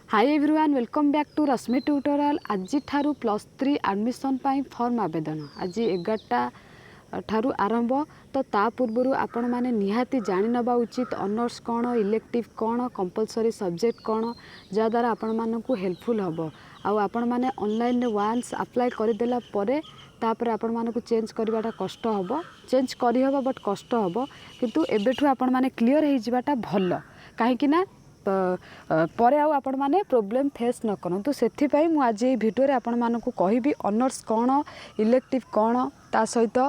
Hi everyone welcome back to Rashmi tutorial. आज ठारू +3 admission पाई form आवेदन आज 11टा ठारू आरंभ। तो ता पूर्व आपण माने निहाती जानि नबा उचित ऑनर्स कौन, इलेक्टिव कौन, कंपलसरी सब्जेक्ट कौन, जद्वारा आपण मानकु हेल्पफुल हम। आपण माने ऑनलाइन रे वांस अप्लाई करदेला परे तापर आपण मानकु चेंज करवाटा कष्ट हम, चेंज करी हम बट कष्ट हम, किंतु एबेठु आपण माने क्लियर हो जावाटा भल कहीं ना परे आउ आपण माने प्रॉब्लम फेस न करंतु। सेथिपाई मु आज ये वीडियो रे आपण मानकु कहिबी ऑनर्स कौन, इलेक्टिव कौन, ता सहित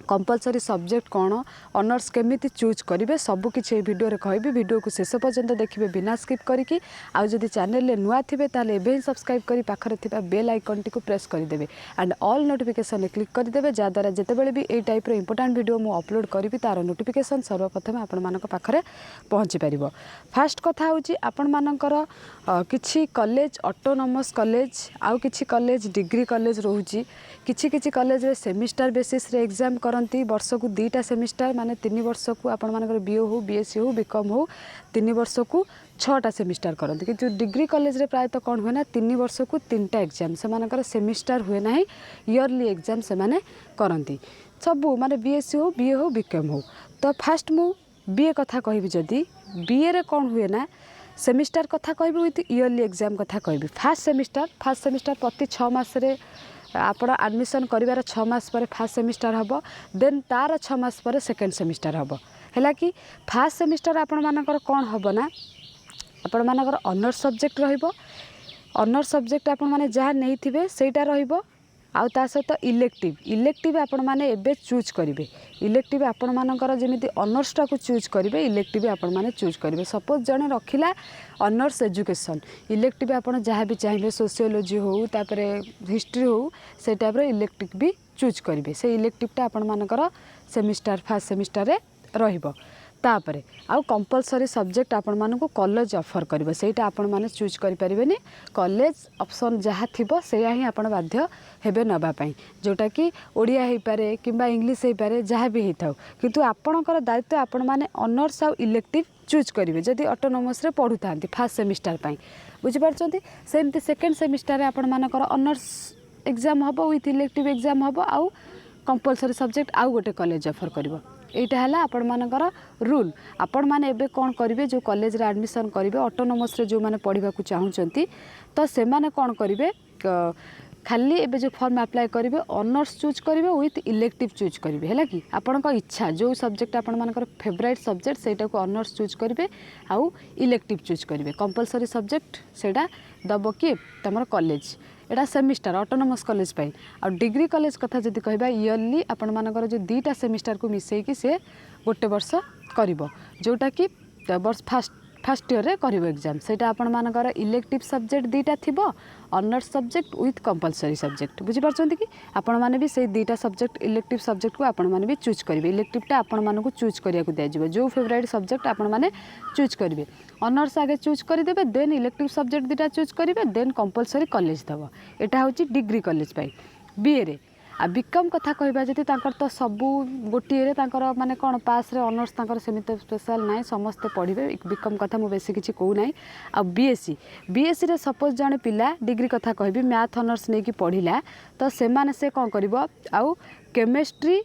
कंपलसरी सब्जेक्ट कौन, ऑनर्स केमिति चूज करेंगे सबकि वीडियो रे कहबी। वीडियो को शेष पर्यंत देखिए बिना स्किप करिकी। आउ जदि चैनल ले नुआ थिबे ताले एबे ही सब्सक्राइब करी पाखरे थिबा बेल आइकन टी को प्रेस करदेवे एंड ऑल नोटिफिकेशन रे क्लिक करदेवे, जद्वारा जेतेबेले भी ए टाइप रो इंपोर्टेंट वीडियो मु अपलोड करी तार नोटिफिकेशन सर्वप्रथम आपण मानक पाखरे पहुँची पारिबो। फास्ट कथा होची आपण मानकर किछि कॉलेज ऑटोनोमस कॉलेज आउ किछि कॉलेज डिग्री कॉलेज रोहुची, किछि कॉलेज रे सेमिस्टर बेसिस रे एग्जाम करंती। वर्ष को 2टा सेमिस्टर माने 3 वर्ष को आपण मानकर बीओ हो, बीएससी हो, बीकॉम हो 3 वर्ष को 6टा सेमिस्टर करंती। कि डिग्री कॉलेज रे प्राय तो कौन हुए ना 3 वर्ष को 3टा एग्जाम से मानकर सेमिस्टर हुए ना, ईयरली एग्जाम से माने करंती सबू माने बीएससी हो, बीए हो, बीकॉम हो। तो फास्ट मु बीए कथा कहबी, जदी बीए रे कौन हुए ना सेमिस्टर कथा कहबी विथ ईयरली एग्जाम कथा कहबी। फास्ट सेमिस्टर प्रति 6 मास रे आपण एडमिशन करिवार 6 मास पर फास्ट सेमिस्टर हम, देन तार 6 मास पर सेकेंड सेमिस्टर हम। है कि फास्ट सेमिस्टर आपण मानकर कौन हम ना आपण मानकर ऑनर्स सब्जेक्ट रहिबो। ऑनर्स सब्जेक्ट आपण माने जहाँ नहीं थिबे सेटा रहिबो। आउ ता सहित इलेक्टिव आपण माने एबे चूज करिवे। इलेक्टिव आपण मानकर जेमिति ऑनर्स टा को चूज करिवे, इलेक्टिव आपण माने चूज करिवे। सपोज जने रखिला ऑनर्स एजुकेशन, इलेक्टिव आपण जहाँ भी चाहिए सोशियोलॉजी हो तापर हिस्ट्री हो से टाइप रो इलेक्टिव भी चूज करिवे। से इलेक्टिव टा आपण मानकर सेमिस्टर फास्ट सेमिस्टर रे रहिबो। तापरे आउ कंपलसरी सब्जेक्ट आपण मानकु कॉलेज ऑफर करिवो, सेटा आपण माने चूज करि परिबेनी। कॉलेज ऑप्शन जहाँ थिबो सेया ही आपण बाध्य हेबे नबा पई, जोटा कि ओडिया हे पारे किंबा इंग्लिश हे पारे जहाँ भी हेथाउ, किंतु आपणकर दायित्व आपण माने ऑनर्स आउ इलेक्टिव चूज करिवे जदि ऑटोनोमस रे पढुतांती फास्ट सेमिस्टर पई। बुझि पारछंती सेमति सेकेंड सेमिस्टर रे आपण मानकर ऑनर्स एग्जाम हबो विथ इलेक्टिव एग्जाम हबो, आउ कंपलसरी सब्जेक्ट आउ गोटे कॉलेज ऑफर करिवो। एटा है आपण मानकर रूल। आपण माने एबे कौन करिवे जो कॉलेज रे एडमिशन करिवे ऑटोनोमस रे जो माने पढ़िबा को चाहुचंती, तो से माने कौन करिवे खाली एबे जो फॉर्म अप्लाई करिवे ऑनर्स चूज करिवे विथ इलेक्टिव चूज करिवे। हैला कि आपण को इच्छा जो सब्जेक्ट आपण मानकर फेवरेट सब्जेक्ट सेटा को ऑनर्स चूज करिवे आउ इलेक्टिव चूज करिवे। कंपलसरी सब्जेक्ट सेटा दबो कि तमर कॉलेज एटा सेमिस्टर ऑटोनोमस कॉलेज पाई। आ डिग्री कॉलेज कथा जदि कहबा ईयरली आपण मानकर जो 2टा सेमिस्टर को मिसई कि से गोटे वर्ष करिवो, जोटा कि वर्ष फर्स्ट ईयर रे करिवो एग्जाम। सेटा आपण मानकर इलेक्टिव सब्जेक्ट 2टा थिबो, honours subject with compulsory subject. बुझि पारछंती कि आपण माने भी से 2टा सब्जेक्ट इलेक्टिव सब्जेक्ट को आपण माने भी चूज करिवे। इलेक्टिव टा आपण मानकु चूज करिया को दिया जिवो, जो फेवरेट सब्जेक्ट आपण माने चूज करिवे। ऑनर्स आगे चूज करि देबे, देन इलेक्टिव सब्जेक्ट 2टा चूज करिवे, देन कंपलसरी कॉलेज दबो। एटा होची डिग्री कॉलेज पाई। बीए रे आ बीकॉम कथा कहबा जति तांकर तो सबू गोटिए रे तांकर माने कोन पास रे ऑनर्स तांकर समित स्पेशल नाही, समस्त पढ़िबे। बीकॉम कथा मु बेसी किछि कहू नाही। आ बीएससी रे सपोज जने पिला डिग्री कथा कहबी मैथ ऑनर्स नै कि पढ़िला, तो से माने से कोन करिवो आउ केमिस्ट्री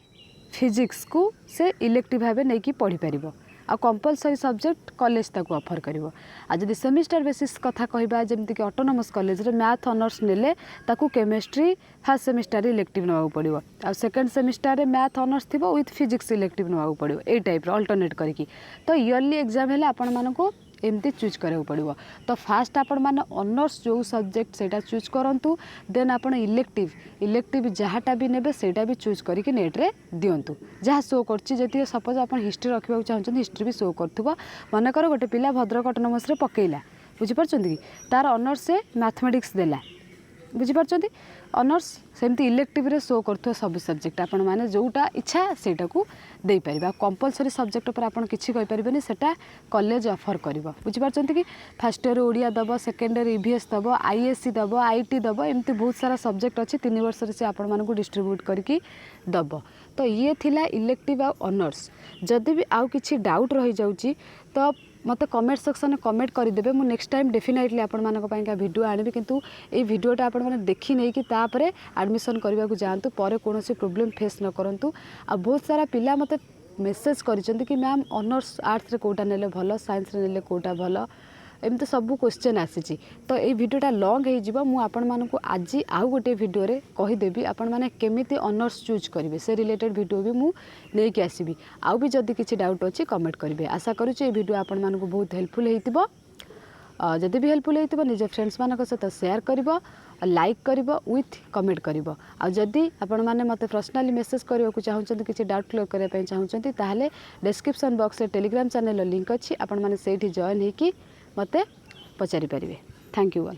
फिजिक्स को से इलेक्टिव भाबे नै कि पढ़ी परिबो। आ कंपलसरी सब्जेक्ट कॉलेज ताको ऑफर करिवो। आ जदि सेमिस्टर बेसिस कथा कहबा जेमति कि ऑटोनोमस कॉलेज रे मैथ ऑनर्स नेले ताको केमिस्ट्री फर्स्ट सेमिस्टर इलेक्टिव नवा पड़िवो, आ सेकंड सेमिस्टर रे मैथ ऑनर्स थिबो विथ फिजिक्स इलेक्टिव नवा पड़िवो। ए टाइप रो अल्टरनेट करिकी तो ईयरली एग्जाम हेले आपण मानको एमती चूज करेको पड़ो। तो फास्ट आपण माने ऑनर्स जो सब्जेक्ट सेटा चूज करंतु, देन आपण इलेक्टिव जहाँटा भी नेबे सेटा भी चूज करके नेट रे दियंतु। जहाँ शो करछि जति सपोज आपण हिस्ट्री रखिबा चाहछन हिस्ट्री भी शो करथुबो। मन कर गोटे पिला भद्रक ऑटोनोमस रे पकेइला, बुझि परछंती कि तार ऑनर्स से मैथमेटिक्स देला, बुझि परछंती ऑनर्स सेमती इलेक्टिव रे शो करथु सब सब्जेक्ट आपण माने जोटा इच्छा सेटा को दे परिबा। कंपलसरी सब्जेक्ट पर आपण किछि कहि परिबेनी, सेटा कॉलेज ऑफर करिवो। बुझि परछंती कि फर्स्ट ईयर ओडिया दबो, सेकंड ईयर ईवीएस दबो, आईएससी दबो, आईटी दबो, एमती बहुत सारा सब्जेक्ट अछि 3 वर्ष रे से आपण मानकु डिस्ट्रीब्यूट करके दबो। तो ये थिला इलेक्टिव आ ऑनर्स। जदि भी आउ किछि डाउट रहि जाउची तो मत कमेंट सेक्शन में कमेंट करदे मु नेक्स्ट टाइम डेफिनेटली आपका वीडियो आनी किंतु ये वीडियोटा आप देखी नहीं कि तापर एडमिशन करने को जातु पर कौन प्रोब्लेम फेस न करूँ। आ बहुत सारा पिला मत मेसेज करिसेंती कि मैम ऑनर्स आर्ट्स रे कोटा नेले भलो साइंस रे नेले कोटा भलो एमती सब क्वेश्चन आसी। तो ये वीडियोटा लॉन्ग हो मु आपण मानकु आज आउ गोटे वीडियो रे कहीदेवी आपण माने केमिति ऑनर्स चूज करेंगे से रिलेटेड वीडियो भी मु लेके आसीबी। आउ भी जदि किसी डाउट अच्छी कमेंट करेंगे। आशा करुँचे ये वीडियो आपण मानकु बहुत हेल्पफुल होइतिबो। जदि भी हेल्पफुल होइतिबो निज फ्रेंड्स मानक सहित शेयर करिवो लाइक करिवो विथ कमेंट करिवो। आ जदि आपण माने मते पर्सनली मेसेज करबा को चाहउछन्ती किछि डाउट क्लियर करबा पय चाहउछन्ती ताहाले डिस्क्रिप्शन बॉक्स रे टेलीग्राम चैनल लिंक अछि आपण माने सेठी जॉइन हेकी मते पचारि परिबे। Thank you all.